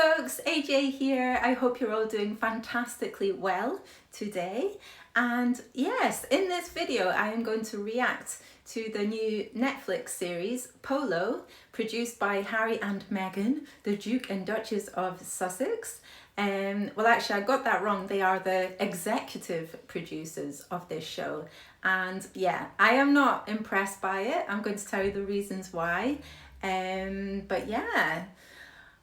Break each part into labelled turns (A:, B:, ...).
A: folks, AJ here. I hope you're all doing fantastically well today. And yes, in this video I am going to react to the new Netflix series Polo, produced by Harry and Meghan, the Duke and Duchess of Sussex. Well, actually I got that wrong. They are the executive producers of this show. And yeah, I am not impressed by it. I'm going to tell you the reasons why. But yeah,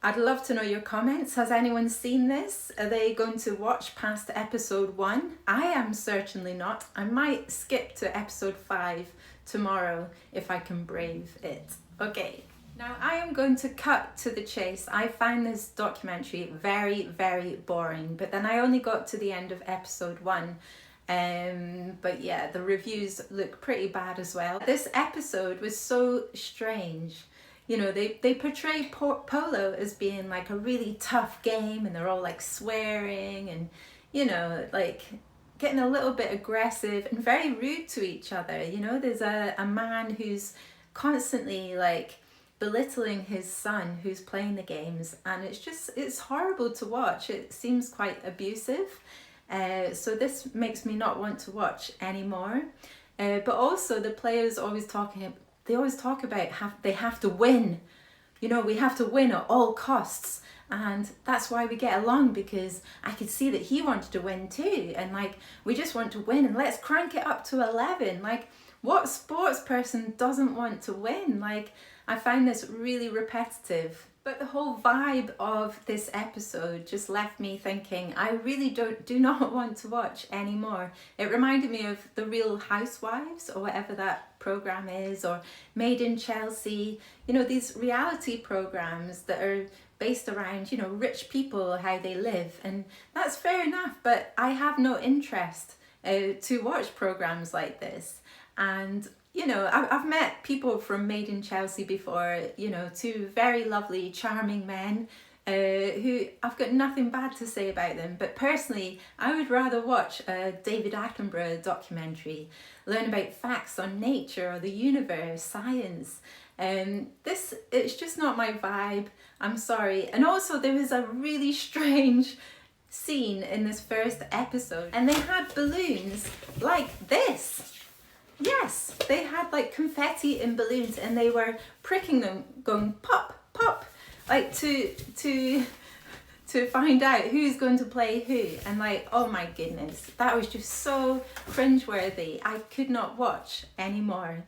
A: I'd love to know your comments. Has anyone seen this? Are they going to watch past episode 1? I am certainly not. I might skip to episode 5 tomorrow if I can brave it. Okay, now I am going to cut to the chase. I found this documentary very, very boring, but then I only got to the end of episode 1. But yeah, the reviews look pretty bad as well. This episode was so strange. You know, they portray polo as being like a really tough game, and they're all like swearing and, you know, like getting a little bit aggressive and very rude to each other. You know, there's a man who's constantly like belittling his son who's playing the games, and it's horrible to watch. It seems quite abusive. So this makes me not want to watch anymore. But also the players always talk about they have to win. You know, we have to win at all costs. And that's why we get along, because I could see that he wanted to win too. And like, we just want to win, and let's crank it up to 11. Like, what sports person doesn't want to win? Like, I find this really repetitive. But the whole vibe of this episode just left me thinking, I really do not want to watch anymore. It reminded me of The Real Housewives, or whatever that program is, or Made in Chelsea. You know, these reality programs that are based around, you know, rich people, how they live. And that's fair enough, but I have no interest to watch programs like this. And you know, I've met people from Made in Chelsea before, you know, two very lovely, charming men who I've got nothing bad to say about them. But personally, I would rather watch a David Attenborough documentary, learn about facts on nature or the universe, science. It's just not my vibe. I'm sorry. And also there was a really strange scene in this first episode, and they had balloons like this. Yes, they had like confetti and balloons, and they were pricking them, going pop, pop, like to find out who's going to play who. And like, oh my goodness, that was just so cringeworthy. I could not watch anymore.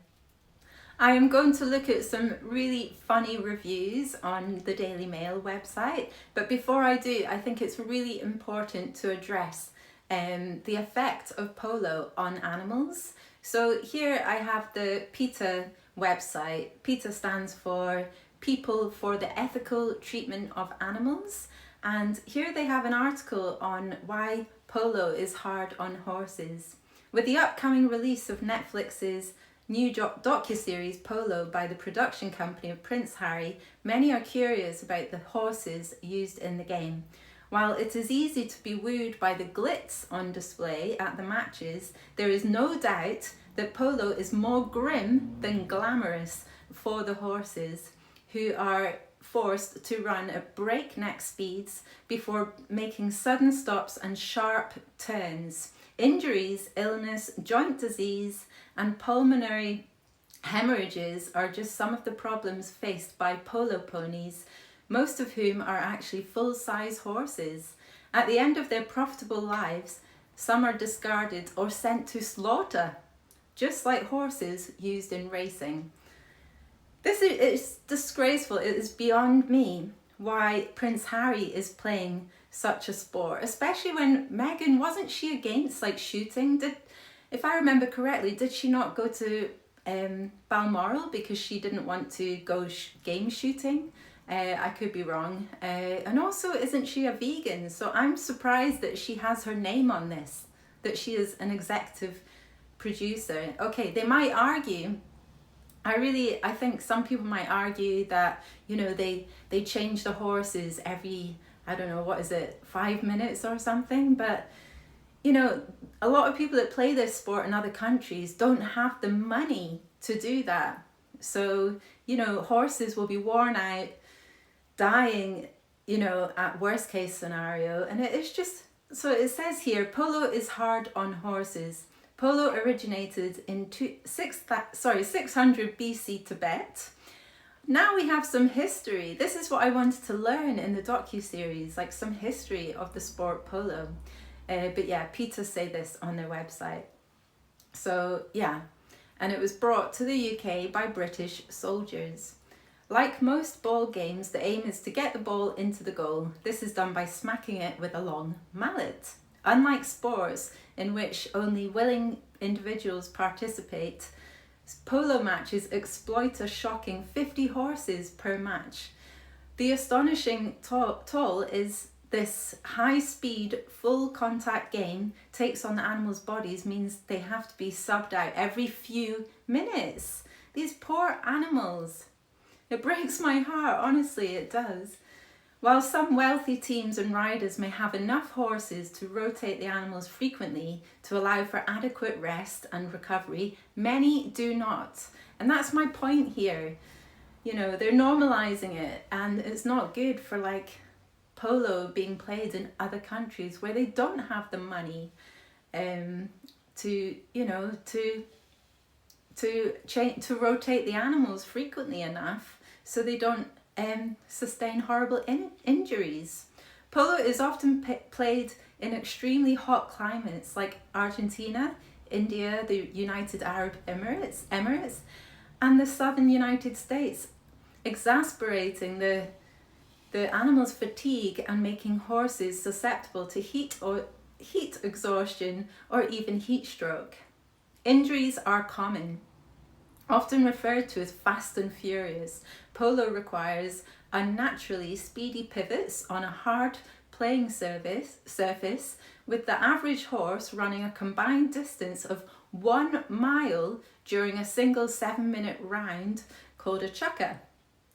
A: I am going to look at some really funny reviews on the Daily Mail website, but before I do, I think it's really important to address the effect of polo on animals. So here I have the PETA website. PETA stands for People for the Ethical Treatment of Animals. And here they have an article on why polo is hard on horses. With the upcoming release of Netflix's new docuseries Polo by the production company of Prince Harry, many are curious about the horses used in the game. While it is easy to be wooed by the glitz on display at the matches, there is no doubt that polo is more grim than glamorous for the horses, who are forced to run at breakneck speeds before making sudden stops and sharp turns. Injuries, illness, joint disease, and pulmonary hemorrhages are just some of the problems faced by polo ponies, most of whom are actually full-size horses. At the end of their profitable lives, some are discarded or sent to slaughter, just like horses used in racing. This is disgraceful. It is beyond me why Prince Harry is playing such a sport, especially when Meghan, wasn't she against like shooting? If I remember correctly, did she not go to Balmoral because she didn't want to go game shooting? I could be wrong. And also, isn't she a vegan? So I'm surprised that she has her name on this, that she is an executive producer. Okay, they might argue, I think some people might argue that, you know, they change the horses every, I don't know, what is it, 5 minutes or something? But, you know, a lot of people that play this sport in other countries don't have the money to do that. So, you know, horses will be worn out, dying you know, at worst case scenario. And it is just, so it says here, polo is hard on horses. Polo originated in 600 BC Tibet. Now we have some history. This is what I wanted to learn in the docu-series, like some history of the sport polo. But yeah, PETA say this on their website. So yeah, and it was brought to the UK by British soldiers. Like most ball games, the aim is to get the ball into the goal. This is done by smacking it with a long mallet. Unlike sports in which only willing individuals participate, polo matches exploit a shocking 50 horses per match. The astonishing toll is this high-speed, full-contact game takes on the animals' bodies means they have to be subbed out every few minutes. These poor animals. It breaks my heart, honestly, it does. While some wealthy teams and riders may have enough horses to rotate the animals frequently to allow for adequate rest and recovery, many do not. And that's my point here. You know, they're normalizing it, and it's not good for like polo being played in other countries where they don't have the money to, you know, to rotate the animals frequently enough so they don't sustain horrible injuries. Polo is often played in extremely hot climates like Argentina, India, the United Arab Emirates, and the southern United States, exasperating the animals' fatigue and making horses susceptible to heat exhaustion or even heat stroke. Injuries are common. Often referred to as fast and furious, polo requires unnaturally speedy pivots on a hard playing surface with the average horse running a combined distance of 1 mile during a single 7-minute round called a chukka.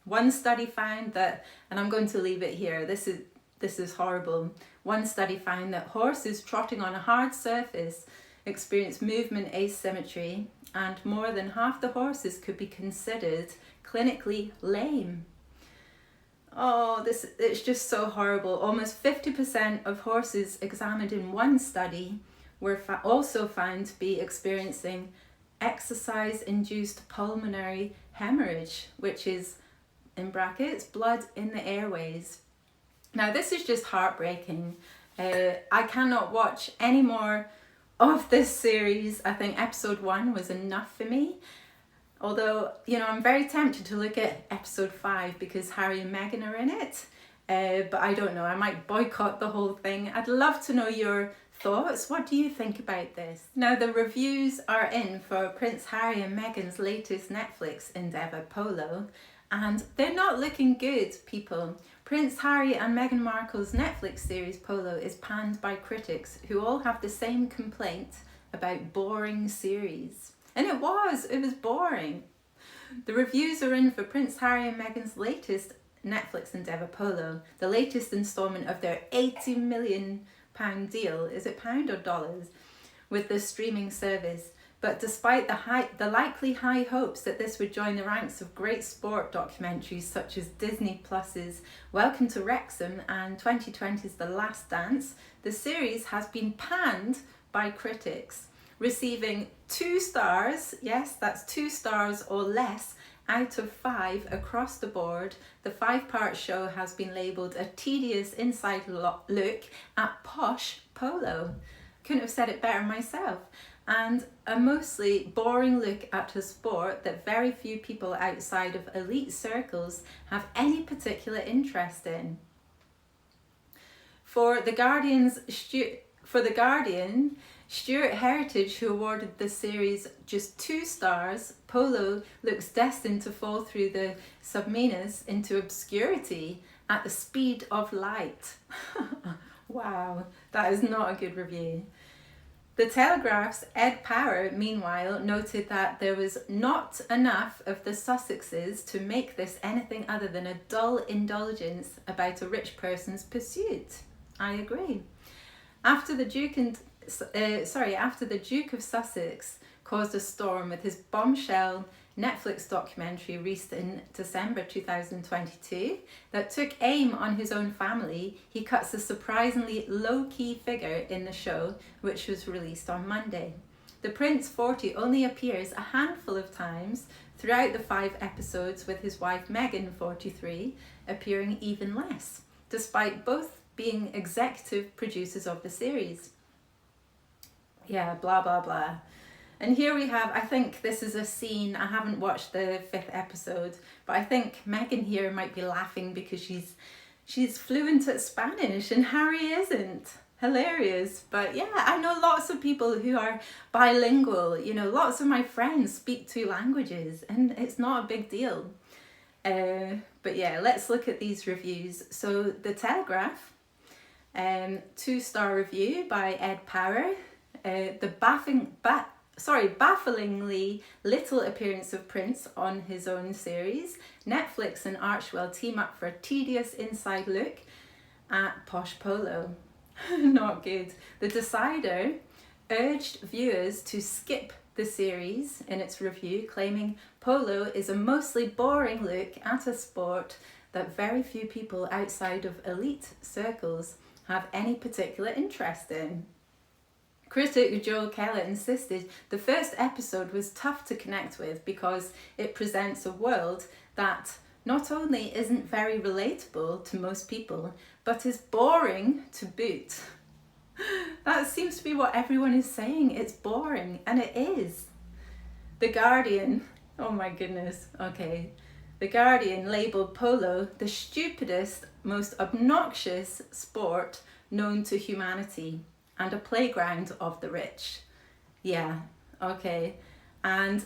A: One study found that, and I'm going to leave it here, this is horrible. One study found that horses trotting on a hard surface experience movement asymmetry, and more than half the horses could be considered clinically lame. Oh, it's just so horrible. Almost 50% of horses examined in one study were also found to be experiencing exercise-induced pulmonary hemorrhage, which is, in brackets, blood in the airways. Now, this is just heartbreaking. I cannot watch any more of this series. I think episode 1 was enough for me. Although, you know, I'm very tempted to look at episode 5 because Harry and Meghan are in it. But I don't know, I might boycott the whole thing. I'd love to know your thoughts. What do you think about this? Now, the reviews are in for Prince Harry and Meghan's latest Netflix endeavour, Polo. And they're not looking good, people. Prince Harry and Meghan Markle's Netflix series Polo is panned by critics who all have the same complaint about boring series. And it was boring. The reviews are in for Prince Harry and Meghan's latest Netflix endeavour Polo, the latest instalment of their £80 million deal, is it pound or dollars, with the streaming service. But despite the likely high hopes that this would join the ranks of great sport documentaries such as Disney Plus's Welcome to Wrexham and 2020's The Last Dance, the series has been panned by critics, receiving 2 stars, yes, that's 2 stars or less, out of 5 across the board. The 5-part show has been labelled a tedious inside look at posh polo. Couldn't have said it better myself. And a mostly boring look at a sport that very few people outside of elite circles have any particular interest in. For The Guardian, Stuart Heritage, who awarded the series just 2 stars, Polo looks destined to fall through the subminas into obscurity at the speed of light. Wow, that is not a good review. The Telegraph's Ed Power, meanwhile, noted that there was not enough of the Sussexes to make this anything other than a dull indulgence about a rich person's pursuit. I agree. After the Duke of Sussex caused a storm with his bombshell Netflix documentary released in December 2022 that took aim on his own family, he cuts a surprisingly low-key figure in the show, which was released on Monday. The Prince 40 only appears a handful of times throughout the 5 episodes, with his wife Meghan 43 appearing even less, despite both being executive producers of the series. Yeah, blah blah blah. And here we have, I think this is a scene, I haven't watched the 5th episode, but I think Meghan here might be laughing because she's fluent at Spanish and Harry isn't. Hilarious. But yeah, I know lots of people who are bilingual, you know, lots of my friends speak 2 languages and it's not a big deal. But yeah, let's look at these reviews. So The Telegraph, 2-star review by Ed Power. The bafflingly little appearance of Prince on his own series. Netflix and Archwell team up for a tedious inside look at Posh Polo. Not good. The Decider urged viewers to skip the series in its review, claiming Polo is a mostly boring look at a sport that very few people outside of elite circles have any particular interest in. Critic Joel Keller insisted the first episode was tough to connect with because it presents a world that not only isn't very relatable to most people, but is boring to boot. That seems to be what everyone is saying. It's boring, and it is. The Guardian, oh my goodness, okay. The Guardian labelled polo the stupidest, most obnoxious sport known to humanity and a playground of the rich. Yeah, okay. And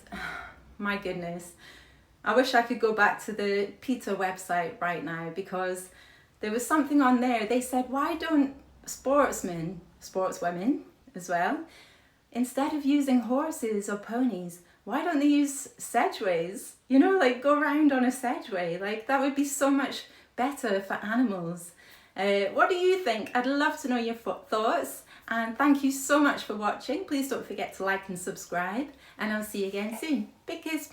A: my goodness, I wish I could go back to the PETA website right now, because there was something on there. They said, why don't sportswomen as well, instead of using horses or ponies, why don't they use sedgeways? You know, like go around on a sedgeway. Like that would be so much better for animals. What do you think? I'd love to know your thoughts. And thank you so much for watching. Please don't forget to like and subscribe. And I'll see you again soon. Big kiss.